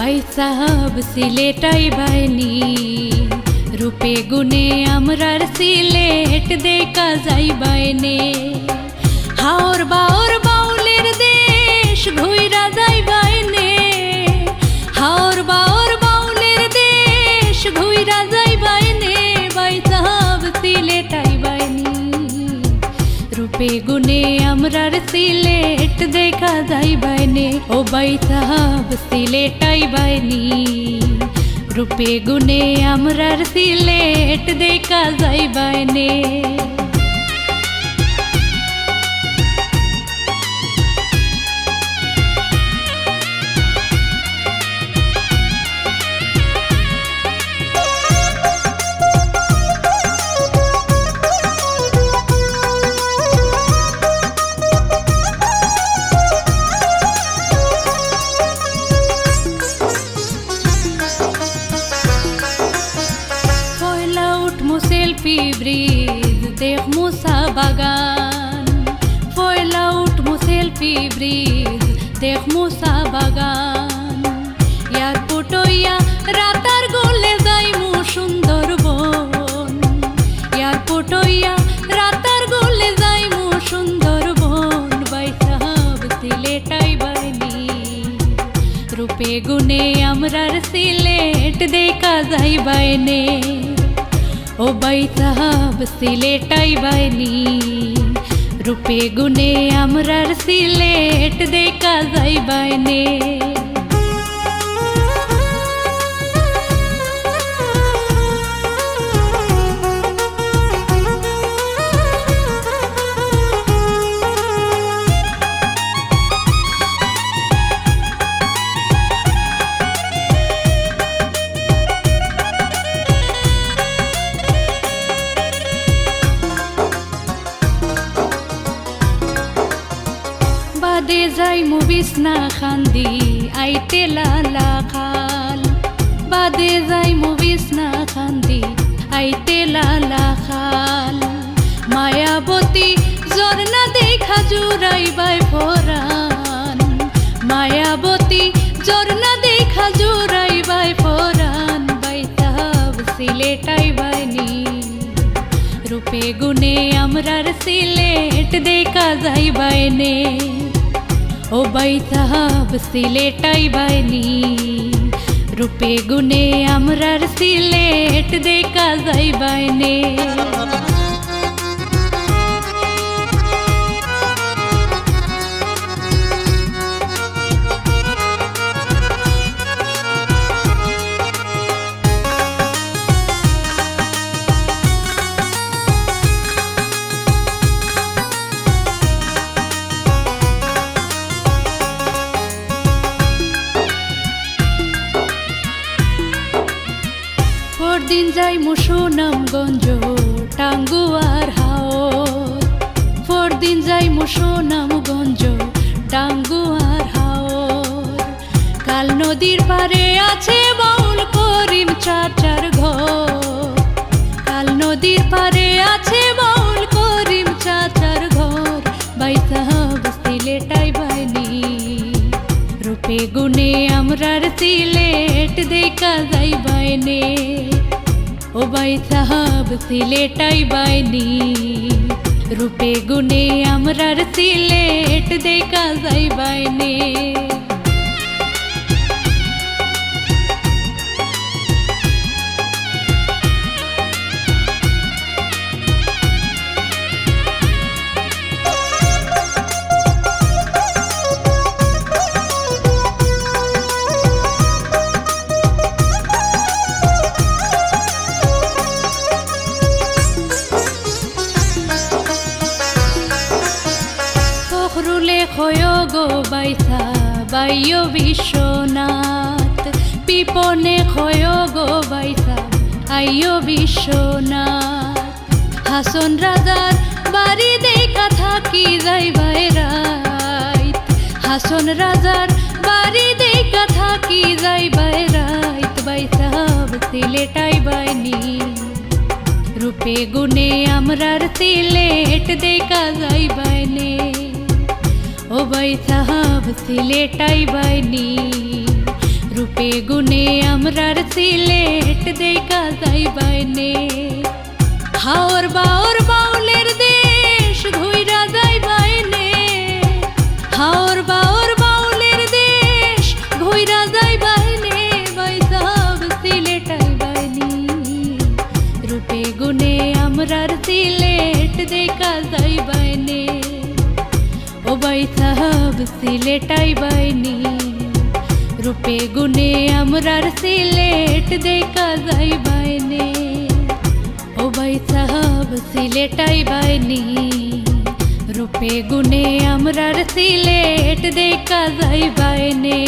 ভাই সাহাব সিলেটাই বাইনি রূপে গুণে আমরার সিলেট দেখা যাই বাইনে হাওর বাওর বাউলের দেশ ঘুইরা যাই বাইনে হাওর বাওর বাউলের দেশ ঘুইরা যাই বাইনে ভাই সাহাব সিলেটাই বাইনি রূপে গুণে আমরার সিলেট দেখা যাই বাইনে ও ভাই সাহাব সিলেটাই বাইনি রূপে গুণে আমরার সিলেট দেখা যাই বাইনে সেলফি ব্রিজ দেখমু চা বাগান পয়লা উঠমু সেলফি ব্রিজ দেখমু চা বাগান এয়ারপোর্ট হইয়া রাতার গলে যাইমু সুন্দরবন এয়ারপোর্ট হইয়া রাতার গলে যাইমু সুন্দরবন ভাই সাহাব সিলেটাই বাইনি রূপে গুণে আমরার সিলেট দেখা যাই বাইনে ও ভাই সাহাব সিলেটাই বাইনি রূপে গুণে আমরার সিলেট দেখা যাই বাইনে বাদে যাই মুভিস না খান্দি আইতে লালা খাল বাদে যাই মুভিস না খান্দি আইতে লালা খাল মায়াবতী ঝর্ণা দেখা জুড়াই বাই ফরান মায়াবতী ঝর্ণা দেখা জুড়াই বাই ফরান বাই সাহাব সিলেটাই বাইনি রূপে গুণে আমরার সিলেট দেখা যাই বাইনে ও ভাই সাহাব সিলেটাই বাইনি রূপে গুণে আমরার সিলেট দেখা যাই বাইনে দিন যাই মুসুনামগঞ্জ টাঙ্গুয়ার হাওর পরদিন যাই মুসুনামগঞ্জ টাঙ্গুয়ার হাওর কাল নদীর পারে আছে বাউল করিম চাচার ঘর কাল নদীর পারে আছে বাউল করিম চাচার ঘর ভাই সাহাব সিলেটাই বাইনি রূপে গুণে আমরার সিলেট দেখা যাই বাইনে ও ভাই সাহাব সিলেটাই বাইনি রূপে গুণে আমরার সিলেট দেখা যাই বাইনে হয় গো বাইসা বাইয় বিশ্বনাথ পিপনে হয় গো বাইসা আইয় বিশ্বনাথ হাসন রাজার বাড়ি দেখা থাকি যাই বাইরাইত হাসন রাজার বাড়ি দেখা থাকি যাই বাইরাইত ভাই সাহাব সিলেটাই বাইনি রূপে গুণে আমরার সিলেট দেখা যাই বাইনে ও ভাই সাহাব সিলেটাই বাইনি রূপে গুণে আমরার সিলেট দেখা যাই বাইনে হাওর বাওর বাউলের দেশ ঘুইরা যাই বাইনে হাওর বাওর বাউলের দেশ ঘুইরা যাই বাইনে বাইসাব সিলেটাই বাইনি রূপে গুণে আমরার সিলেট দেখা যাই বাইনে ও বাইসাব সিলেটাই বাইনি রূপে গুণে আমরার সিলেট দেখা যাই বাইনে ও ভাই সাহাব সিলেটাই বাইনি রূপে গুণে আমরার সিলেট দেখা যাই বাইনে